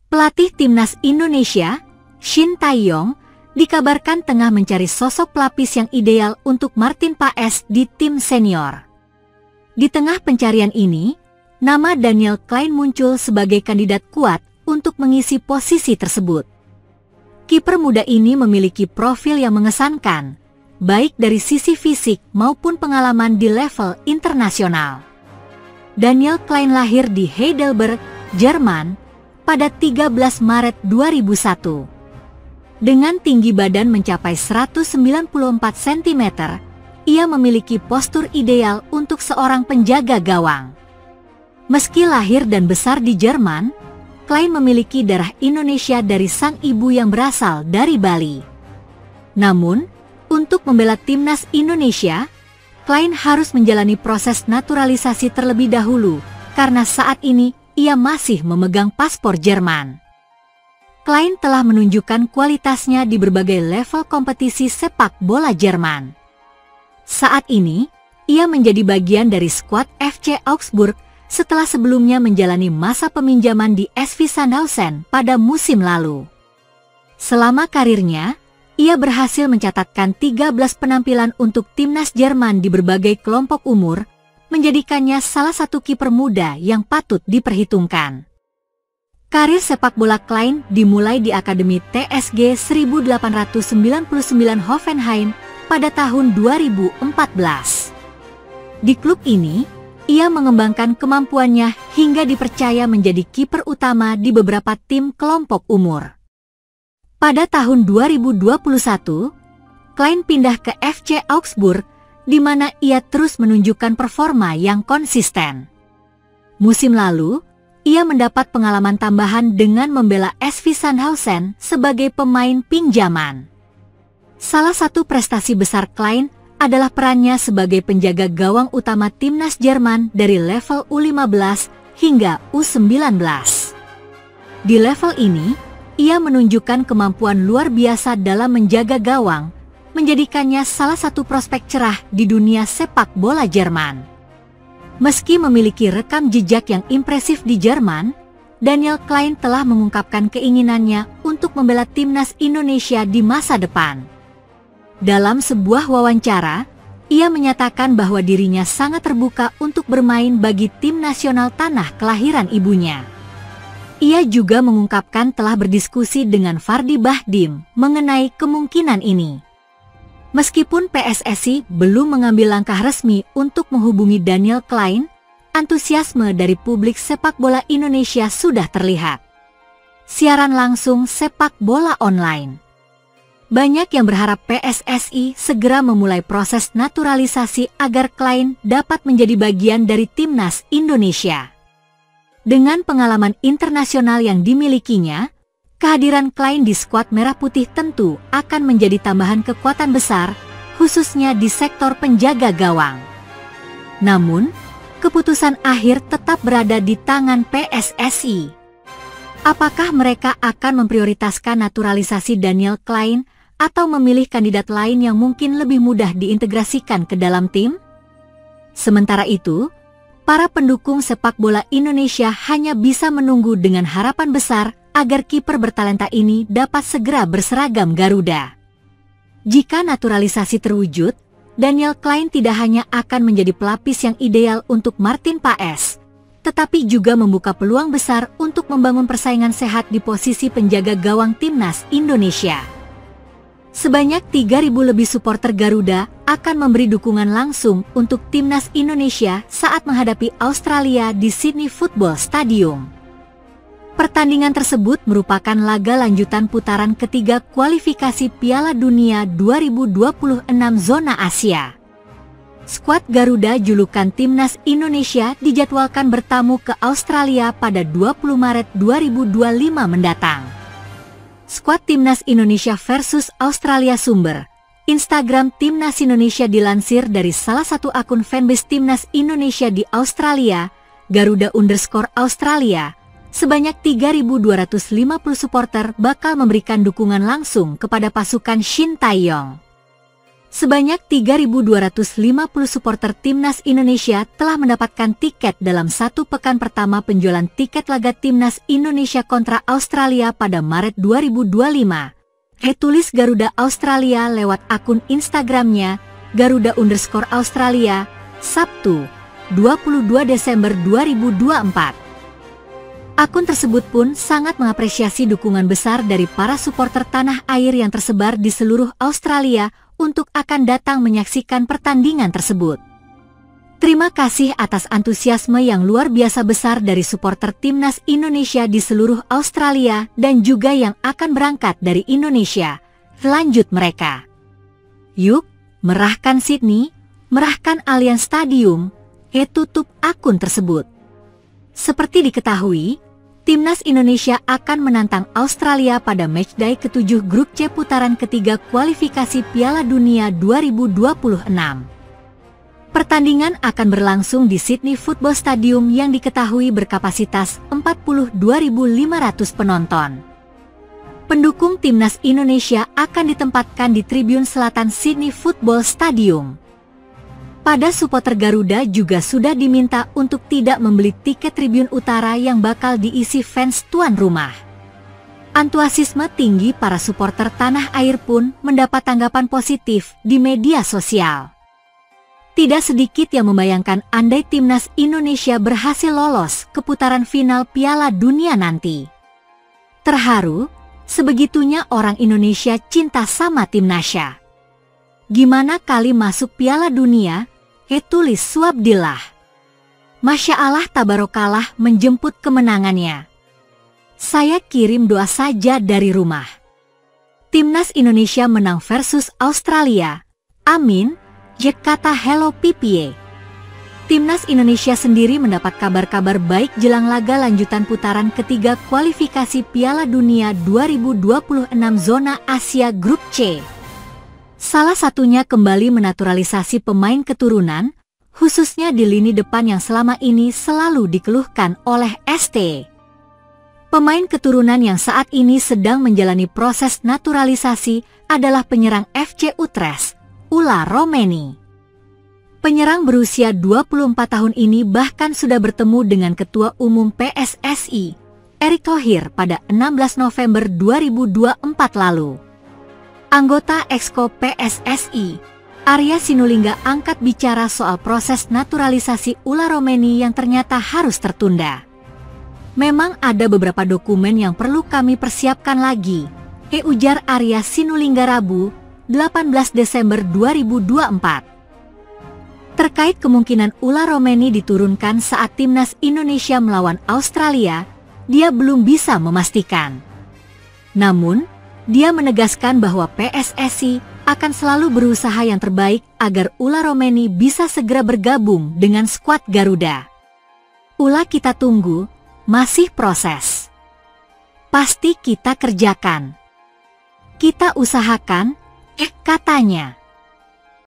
Pelatih timnas Indonesia, Shin Tae-yong, dikabarkan tengah mencari sosok pelapis yang ideal untuk Martin Paes di tim senior. Di tengah pencarian ini, nama Daniel Klein muncul sebagai kandidat kuat untuk mengisi posisi tersebut. Kiper muda ini memiliki profil yang mengesankan, baik dari sisi fisik maupun pengalaman di level internasional. Daniel Klein lahir di Heidelberg, Jerman, pada 13 Maret 2001. Dengan tinggi badan mencapai 194 cm, ia memiliki postur ideal untuk seorang penjaga gawang. Meski lahir dan besar di Jerman, Klein memiliki darah Indonesia dari sang ibu yang berasal dari Bali. Namun, untuk membela timnas Indonesia, Klein harus menjalani proses naturalisasi terlebih dahulu karena saat ini ia masih memegang paspor Jerman. Klein telah menunjukkan kualitasnya di berbagai level kompetisi sepak bola Jerman. Saat ini, ia menjadi bagian dari skuad FC Augsburg setelah sebelumnya menjalani masa peminjaman di SV Sandhausen pada musim lalu. Selama karirnya, ia berhasil mencatatkan 13 penampilan untuk timnas Jerman di berbagai kelompok umur, menjadikannya salah satu kiper muda yang patut diperhitungkan. Karir sepak bola Klein dimulai di Akademi TSG 1899 Hoffenheim pada tahun 2014. Di klub ini, ia mengembangkan kemampuannya hingga dipercaya menjadi kiper utama di beberapa tim kelompok umur. Pada tahun 2021, Klein pindah ke FC Augsburg, di mana ia terus menunjukkan performa yang konsisten. Musim lalu, ia mendapat pengalaman tambahan dengan membela SV Sandhausen sebagai pemain pinjaman. Salah satu prestasi besar Klein adalah perannya sebagai penjaga gawang utama timnas Jerman dari level U15 hingga U19. Di level ini, ia menunjukkan kemampuan luar biasa dalam menjaga gawang, menjadikannya salah satu prospek cerah di dunia sepak bola Jerman. Meski memiliki rekam jejak yang impresif di Jerman, Daniel Klein telah mengungkapkan keinginannya untuk membela timnas Indonesia di masa depan. Dalam sebuah wawancara, ia menyatakan bahwa dirinya sangat terbuka untuk bermain bagi tim nasional tanah kelahiran ibunya. Ia juga mengungkapkan telah berdiskusi dengan Fardi Bahdim mengenai kemungkinan ini. Meskipun PSSI belum mengambil langkah resmi untuk menghubungi Daniel Klein, antusiasme dari publik sepak bola Indonesia sudah terlihat. Siaran langsung sepak bola online. Banyak yang berharap PSSI segera memulai proses naturalisasi agar Klein dapat menjadi bagian dari timnas Indonesia. Dengan pengalaman internasional yang dimilikinya, kehadiran Klein di skuad Merah Putih tentu akan menjadi tambahan kekuatan besar, khususnya di sektor penjaga gawang. Namun, keputusan akhir tetap berada di tangan PSSI. Apakah mereka akan memprioritaskan naturalisasi Daniel Klein atau memilih kandidat lain yang mungkin lebih mudah diintegrasikan ke dalam tim? Sementara itu, para pendukung sepak bola Indonesia hanya bisa menunggu dengan harapan besar agar kiper bertalenta ini dapat segera berseragam Garuda. Jika naturalisasi terwujud, Daniel Klein tidak hanya akan menjadi pelapis yang ideal untuk Martin Paes, tetapi juga membuka peluang besar untuk membangun persaingan sehat di posisi penjaga gawang timnas Indonesia. Sebanyak 3.000 lebih supporter Garuda akan memberi dukungan langsung untuk timnas Indonesia saat menghadapi Australia di Sydney Football Stadium. Pertandingan tersebut merupakan laga lanjutan putaran ketiga kualifikasi Piala Dunia 2026 zona Asia. Skuad Garuda julukan timnas Indonesia dijadwalkan bertamu ke Australia pada 20 Maret 2025 mendatang. Skuad timnas Indonesia versus Australia. Sumber Instagram Timnas Indonesia dilansir dari salah satu akun fanbase Timnas Indonesia di Australia, Garuda_Australia. Sebanyak 3.250 supporter bakal memberikan dukungan langsung kepada pasukan Shin Tae-yong. Sebanyak 3.250 supporter timnas Indonesia telah mendapatkan tiket dalam satu pekan pertama penjualan tiket laga timnas Indonesia kontra Australia pada Maret 2025. Tulis Garuda Australia lewat akun Instagramnya Garuda_Australia, Sabtu, 22 Desember 2024. Akun tersebut pun sangat mengapresiasi dukungan besar dari para supporter tanah air yang tersebar di seluruh Australia untuk akan datang menyaksikan pertandingan tersebut. Terima kasih atas antusiasme yang luar biasa besar dari supporter timnas Indonesia di seluruh Australia dan juga yang akan berangkat dari Indonesia. Lanjut mereka. Yuk, merahkan Sydney, merahkan Allianz Stadium, tutup akun tersebut. Seperti diketahui, timnas Indonesia akan menantang Australia pada matchday ke-7 grup C putaran ketiga kualifikasi Piala Dunia 2026. Pertandingan akan berlangsung di Sydney Football Stadium yang diketahui berkapasitas 42.500 penonton. Pendukung timnas Indonesia akan ditempatkan di tribun selatan Sydney Football Stadium. Pada supporter Garuda juga sudah diminta untuk tidak membeli tiket tribun utara yang bakal diisi fans tuan rumah. Antusiasme tinggi para supporter tanah air pun mendapat tanggapan positif di media sosial. Tidak sedikit yang membayangkan andai timnas Indonesia berhasil lolos ke putaran final Piala Dunia nanti. Terharu, sebegitunya orang Indonesia cinta sama timnasnya. Gimana kali masuk Piala Dunia? Tulis Suabdillah. Masya Allah tabarokallah menjemput kemenangannya. Saya kirim doa saja dari rumah. Timnas Indonesia menang versus Australia. Amin. Jack kata Hello PPA. Timnas Indonesia sendiri mendapat kabar-kabar baik jelang laga lanjutan putaran ketiga kualifikasi Piala Dunia 2026 zona Asia Grup C. Salah satunya kembali menaturalisasi pemain keturunan, khususnya di lini depan yang selama ini selalu dikeluhkan oleh ST. Pemain keturunan yang saat ini sedang menjalani proses naturalisasi adalah penyerang FC Utrecht, Ula Romeni. Penyerang berusia 24 tahun ini bahkan sudah bertemu dengan Ketua Umum PSSI, Erick Thohir pada 16 November 2024 lalu. Anggota Exco PSSI, Arya Sinulinga angkat bicara soal proses naturalisasi Ula Romeni yang ternyata harus tertunda. Memang ada beberapa dokumen yang perlu kami persiapkan lagi, ujar Arya Sinulinga Rabu, 18 Desember 2024. Terkait kemungkinan Ula Romeni diturunkan saat timnas Indonesia melawan Australia, dia belum bisa memastikan. Namun, dia menegaskan bahwa PSSI akan selalu berusaha yang terbaik agar Ula Romeni bisa segera bergabung dengan skuad Garuda. Ula kita tunggu, masih proses. Pasti kita kerjakan. Kita usahakan, katanya.